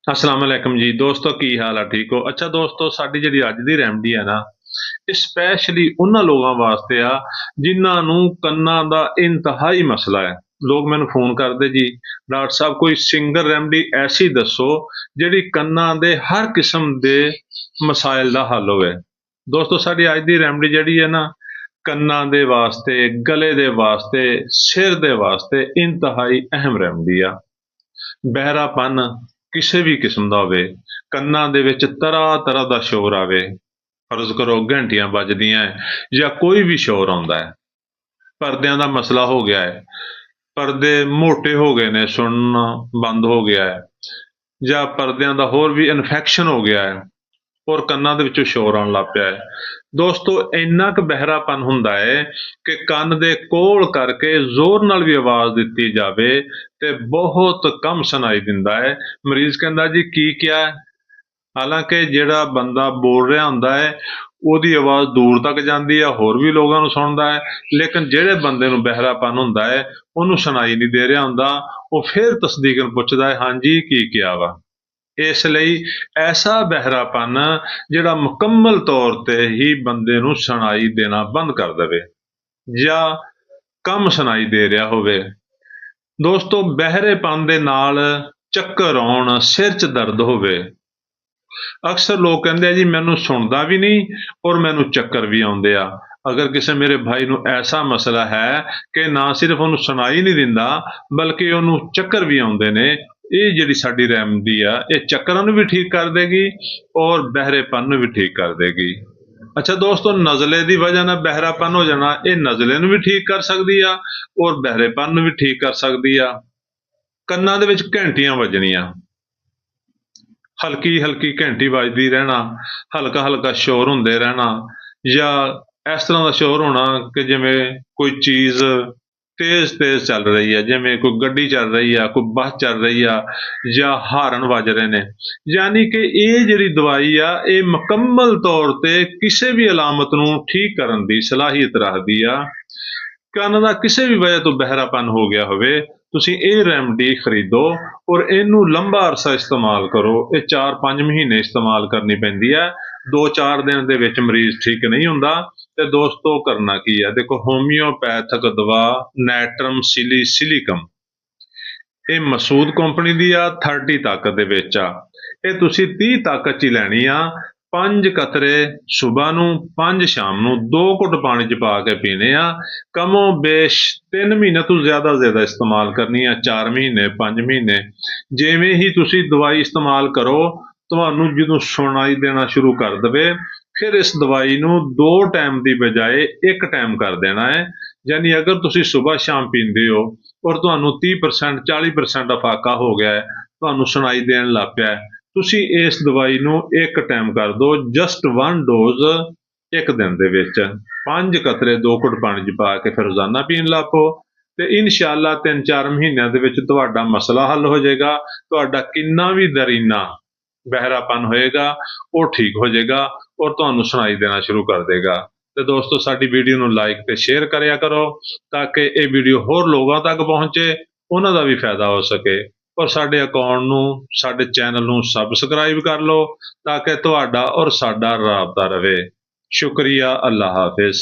अस्सलाम वालेकुम जी दोस्तों की हाल है ठीक हो। अच्छा दोस्तों साडी जिहड़ी अज दी रैमडी है ना ਇਹ ਸਪੈਸ਼ਲੀ ਉਹਨਾਂ ਲੋਕਾਂ ਵਾਸਤੇ ਆ ਜਿਨ੍ਹਾਂ ਨੂੰ ਕੰਨਾਂ ਦਾ ਇੰਤਹਾਈ ਮਸਲਾ ਹੈ। ਲੋਕ ਮੈਨੂੰ ਫੋਨ ਕਰਦੇ ਜੀ ਡਾਕਟਰ ਸਾਹਿਬ ਕੋਈ ਸਿੰਗਲ ਰੈਮਡੀ ਐਸੀ ਦੱਸੋ ਜਿਹੜੀ ਕੰਨਾਂ ਦੇ ਹਰ ਕਿਸਮ ਦੇ ਮਸਾਇਲ ਦਾ ਹੱਲ ਹੋਵੇ। ਦੋਸਤੋ ਸਾਡੀ ਅੱਜ ਦੀ ਰੈਮਡੀ ਜਿਹੜੀ ਹੈ ਨਾ ਕੰਨਾਂ ਦੇ ਵਾਸਤੇ ਗਲੇ ਦੇ ਵਾਸਤੇ ਸਿਰ ਦੇ ਵਾਸਤੇ ਇੰਤਹਾਈ ਅਹਿਮ ਰੈਮਡੀ ਆ। ਬਹਿਰਾਪਨ ਕਿਸੇ ਵੀ ਕਿਸਮ ਦਾ ਹੋਵੇ, ਕੰਨਾਂ ਦੇ ਵਿੱਚ ਤਰ੍ਹਾਂ ਤਰ੍ਹਾਂ ਦਾ ਸ਼ੋਰ ਆਵੇ, ਫਰਜ਼ ਕਰੋ ਘੰਟੀਆਂ ਵੱਜਦੀਆਂ ਜਾਂ ਕੋਈ ਵੀ ਸ਼ੋਰ ਆਉਂਦਾ ਹੈ, ਪਰਦਿਆਂ ਦਾ ਮਸਲਾ ਹੋ ਗਿਆ ਹੈ, ਪਰਦੇ ਮੋਟੇ ਹੋ ਗਏ ਨੇ, ਸੁਣਨਾ ਬੰਦ ਹੋ ਗਿਆ ਹੈ, ਜਾਂ ਪਰਦਿਆਂ ਦਾ ਹੋਰ ਵੀ ਇਨਫੈਕਸ਼ਨ ਹੋ ਗਿਆ ਹੈ ਔਰ ਕੰਨਾਂ ਦੇ ਵਿੱਚੋਂ ਸ਼ੋਰ ਆਉਣ ਲੱਗ ਪਿਆ ਹੈ। ਦੋਸਤੋ ਇੰਨਾ ਕੁ ਬਹਿਰਾਪਨ ਹੁੰਦਾ ਹੈ ਕਿ ਕੰਨ ਦੇ ਕੋਲ ਕਰਕੇ ਜ਼ੋਰ ਨਾਲ ਵੀ ਆਵਾਜ਼ ਦਿੱਤੀ ਜਾਵੇ ਤੇ ਬਹੁਤ ਕਮ ਸੁਣਾਈ ਦਿੰਦਾ ਹੈ। ਮਰੀਜ਼ ਕਹਿੰਦਾ ਜੀ ਕੀ ਕਿਹਾ ਹੈ? ਹਾਲਾਂਕਿ ਜਿਹੜਾ ਬੰਦਾ ਬੋਲ ਰਿਹਾ ਹੁੰਦਾ ਹੈ ਉਹਦੀ ਆਵਾਜ਼ ਦੂਰ ਤੱਕ ਜਾਂਦੀ ਹੈ, ਹੋਰ ਵੀ ਲੋਕਾਂ ਨੂੰ ਸੁਣਦਾ ਹੈ, ਲੇਕਿਨ ਜਿਹੜੇ ਬੰਦੇ ਨੂੰ ਬਹਿਰਾਪਨ ਹੁੰਦਾ ਹੈ ਉਹਨੂੰ ਸੁਣਾਈ ਨਹੀਂ ਦੇ ਰਿਹਾ ਹੁੰਦਾ। ਉਹ ਫਿਰ ਤਸਦੀਕਨ ਪੁੱਛਦਾ ਹੈ ਹਾਂਜੀ ਕੀ ਕਿਹਾ ਵਾ। ਇਸ ਲਈ ਐਸਾ ਬਹਿਰਾਪਨ ਜਿਹੜਾ ਮੁਕੰਮਲ ਤੌਰ ਤੇ ਹੀ ਬੰਦੇ ਨੂੰ ਸੁਣਾਈ ਦੇਣਾ ਬੰਦ ਕਰ ਦੇਵੇ ਜਾਂ ਕਮ ਸੁਣਾਈ ਦੇ ਰਿਹਾ ਹੋਵੇ। ਦੋਸਤੋ ਬਹਿਰੇਪਨ ਦੇ ਨਾਲ ਚੱਕਰ ਆਉਣ, ਸਿਰ 'ਚ ਦਰਦ ਹੋਵੇ। ਅਕਸਰ ਲੋਕ ਕਹਿੰਦੇ ਆ ਜੀ ਮੈਨੂੰ ਸੁਣਦਾ ਵੀ ਨਹੀਂ ਔਰ ਮੈਨੂੰ ਚੱਕਰ ਵੀ ਆਉਂਦੇ ਆ। ਅਗਰ ਕਿਸੇ ਮੇਰੇ ਭਾਈ ਨੂੰ ਐਸਾ ਮਸਲਾ ਹੈ ਕਿ ਨਾ ਸਿਰਫ ਉਹਨੂੰ ਸੁਣਾਈ ਨਹੀਂ ਦਿੰਦਾ ਬਲਕਿ ਉਹਨੂੰ ਚੱਕਰ ਵੀ ਆਉਂਦੇ ਨੇ, ਇਹ ਜਿਹੜੀ ਸਾਡੀ ਰੈਮਡੀ ਆ ਇਹ ਚੱਕਰਾਂ ਨੂੰ ਵੀ ਠੀਕ ਕਰ ਦੇਗੀ ਔਰ ਬਹਿਰੇਪਨ ਨੂੰ ਵੀ ਠੀਕ ਕਰ ਦੇਗੀ। ਅੱਛਾ ਦੋਸਤੋ ਨਜ਼ਲੇ ਦੀ ਵਜ੍ਹਾ ਨਾਲ ਬਹਿਰਾਪਨ ਹੋ ਜਾਣਾ, ਇਹ ਨਜ਼ਲੇ ਨੂੰ ਵੀ ਠੀਕ ਕਰ ਸਕਦੀ ਆ ਔਰ ਬਹਿਰੇਪਨ ਨੂੰ ਵੀ ਠੀਕ ਕਰ ਸਕਦੀ ਆ। ਕੰਨਾਂ ਦੇ ਵਿੱਚ ਘੰਟੀਆਂ ਵੱਜਣੀਆਂ, ਹਲਕੀ ਹਲਕੀ ਘੰਟੀ ਵੱਜਦੀ ਰਹਿਣਾ, ਹਲਕਾ ਹਲਕਾ ਸ਼ੋਰ ਹੁੰਦੇ ਰਹਿਣਾ, ਜਾਂ ਇਸ ਤਰ੍ਹਾਂ ਦਾ ਸ਼ੋਰ ਹੋਣਾ ਕਿ ਜਿਵੇਂ ਕੋਈ ਚੀਜ਼ ਤੇਜ਼ ਤੇਜ਼ ਚੱਲ ਰਹੀ ਹੈ, ਜਿਵੇਂ ਕੋਈ ਗੱਡੀ ਚੱਲ ਰਹੀ ਆ, ਕੋਈ ਬੱਸ ਚੱਲ ਰਹੀ ਆ, ਜਾਂ ਹਾਰਨ ਵੱਜ ਰਹੇ ਨੇ। ਯਾਨੀ ਕਿ ਇਹ ਜਿਹੜੀ ਦਵਾਈ ਆ ਇਹ ਮੁਕੰਮਲ ਤੌਰ ਤੇ ਕਿਸੇ ਵੀ ਅਲਾਮਤ ਨੂੰ ਠੀਕ ਕਰਨ ਦੀ ਸਲਾਹੀਅਤ ਰੱਖਦੀ ਆ। ਕੰਨ ਦਾ ਕਿਸੇ ਵੀ ਵਜ੍ਹਾ ਤੋਂ ਬਹਿਰਾਪਨ ਹੋ ਗਿਆ ਹੋਵੇ, ਤੁਸੀਂ ਇਹ ਰੈਮਡੀ ਖਰੀਦੋ ਔਰ ਇਹਨੂੰ ਲੰਬਾ ਅਰਸਾ ਇਸਤੇਮਾਲ ਕਰੋ। ਇਹ 4-5 ਮਹੀਨੇ ਇਸਤੇਮਾਲ ਕਰਨੀ ਪੈਂਦੀ ਹੈ। 2-4 ਦਿਨ ਦੇ ਵਿੱਚ ਮਰੀਜ਼ ਠੀਕ ਨਹੀਂ ਹੁੰਦਾ। ਤੇ ਦੋਸਤੋ ਕਰਨਾ ਕੀ ਹੈ, ਦੇਖੋ ਹੋਮਿਓਪੈਥਿਕ ਦਵਾ ਨੈਟਰਮ ਸਿਲੀਕਮ, ਇਹ ਮਸੂਦ ਕੰਪਨੀ ਦੀ ਆ, 30 ਤਾਕਤ ਦੇ ਵਿੱਚ ਆ। ਇਹ ਤੁਸੀਂ 30 ਤਾਕਤ 'ਚ ਹੀ ਲੈਣੀ ਆ। 5 ਕਤਰੇ ਸੁਬਹ ਨੂੰ, 5 ਸ਼ਾਮ ਨੂੰ, 2 ਘੁੱਟ ਪਾਣੀ 'ਚ ਪਾ ਕੇ ਪੀਣੇ ਆ। ਕਮੋ ਬੇਸ਼ 3 ਮਹੀਨੇ ਤੋਂ ਜ਼ਿਆਦਾ ਇਸਤੇਮਾਲ ਕਰਨੀ ਆ, 4 ਮਹੀਨੇ 5 ਮਹੀਨੇ। ਜਿਵੇਂ ਹੀ ਤੁਸੀਂ ਦਵਾਈ ਇਸਤੇਮਾਲ ਕਰੋ ਤੁਹਾਨੂੰ ਜਦੋਂ ਸੁਣਾਈ ਦੇਣਾ ਸ਼ੁਰੂ ਕਰ ਦੇਵੇ ਫਿਰ ਇਸ ਦਵਾਈ ਨੂੰ 2 ਟਾਈਮ ਦੀ ਬਜਾਏ 1 ਟਾਈਮ ਕਰ ਦੇਣਾ ਹੈ। ਯਾਨੀ ਅਗਰ ਤੁਸੀਂ ਸੁਬਹ ਸ਼ਾਮ ਪੀਂਦੇ ਹੋ ਔਰ ਤੁਹਾਨੂੰ 30% 40% ਅਫਾਕਾ ਹੋ ਗਿਆ ਹੈ, ਤੁਹਾਨੂੰ ਸੁਣਾਈ ਦੇਣ ਲੱਗ ਪਿਆ ਹੈ, ਤੁਸੀਂ ਇਸ ਦਵਾਈ ਨੂੰ 1 ਟਾਈਮ ਕਰ ਦਿਓ, ਜਸਟ 1 ਡੋਜ਼ 1 ਦਿਨ ਦੇ ਵਿੱਚ। 5 ਕਤਰੇ 2 ਘੁੱਟ ਪਾਣੀ 'ਚ ਪਾ ਕੇ ਫਿਰ ਰੋਜ਼ਾਨਾ ਪੀਣ ਲੱਗ ਪਓ ਤੇ ਇਨਸ਼ਾਅੱਲਾ 3-4 ਮਹੀਨਿਆਂ ਦੇ ਵਿੱਚ ਤੁਹਾਡਾ ਮਸਲਾ ਹੱਲ ਹੋ ਜਾਏਗਾ। ਤੁਹਾਡਾ ਕਿੰਨਾ ਵੀ ਦਰੀਨਾ ਬਹਿਰਾਪਨ ਹੋਏਗਾ ਉਹ ਠੀਕ ਹੋ ਜਾਏਗਾ ਔਰ ਤੁਹਾਨੂੰ ਸੁਣਾਈ ਦੇਣਾ ਸ਼ੁਰੂ ਕਰ ਦੇਗਾ। ਤੇ ਦੋਸਤੋ ਸਾਡੀ ਵੀਡੀਓ ਨੂੰ ਲਾਈਕ ਤੇ ਸ਼ੇਅਰ ਕਰਿਆ ਕਰੋ ਤਾਂ ਕਿ ਇਹ ਵੀਡੀਓ ਹੋਰ ਲੋਕਾਂ ਤੱਕ ਪਹੁੰਚੇ, ਉਹਨਾਂ ਦਾ ਵੀ ਫਾਇਦਾ ਹੋ ਸਕੇ। ਔਰ ਸਾਡੇ ਅਕਾਊਂਟ ਨੂੰ, ਸਾਡੇ ਚੈਨਲ ਨੂੰ ਸਬਸਕ੍ਰਾਈਬ ਕਰ ਲਓ ਤਾਂ ਕਿ ਤੁਹਾਡਾ ਔਰ ਸਾਡਾ ਰਾਬਤਾ ਰਵੇ। ਸ਼ੁਕਰੀਆ, ਅੱਲਾ ਹਾਫਿਜ਼।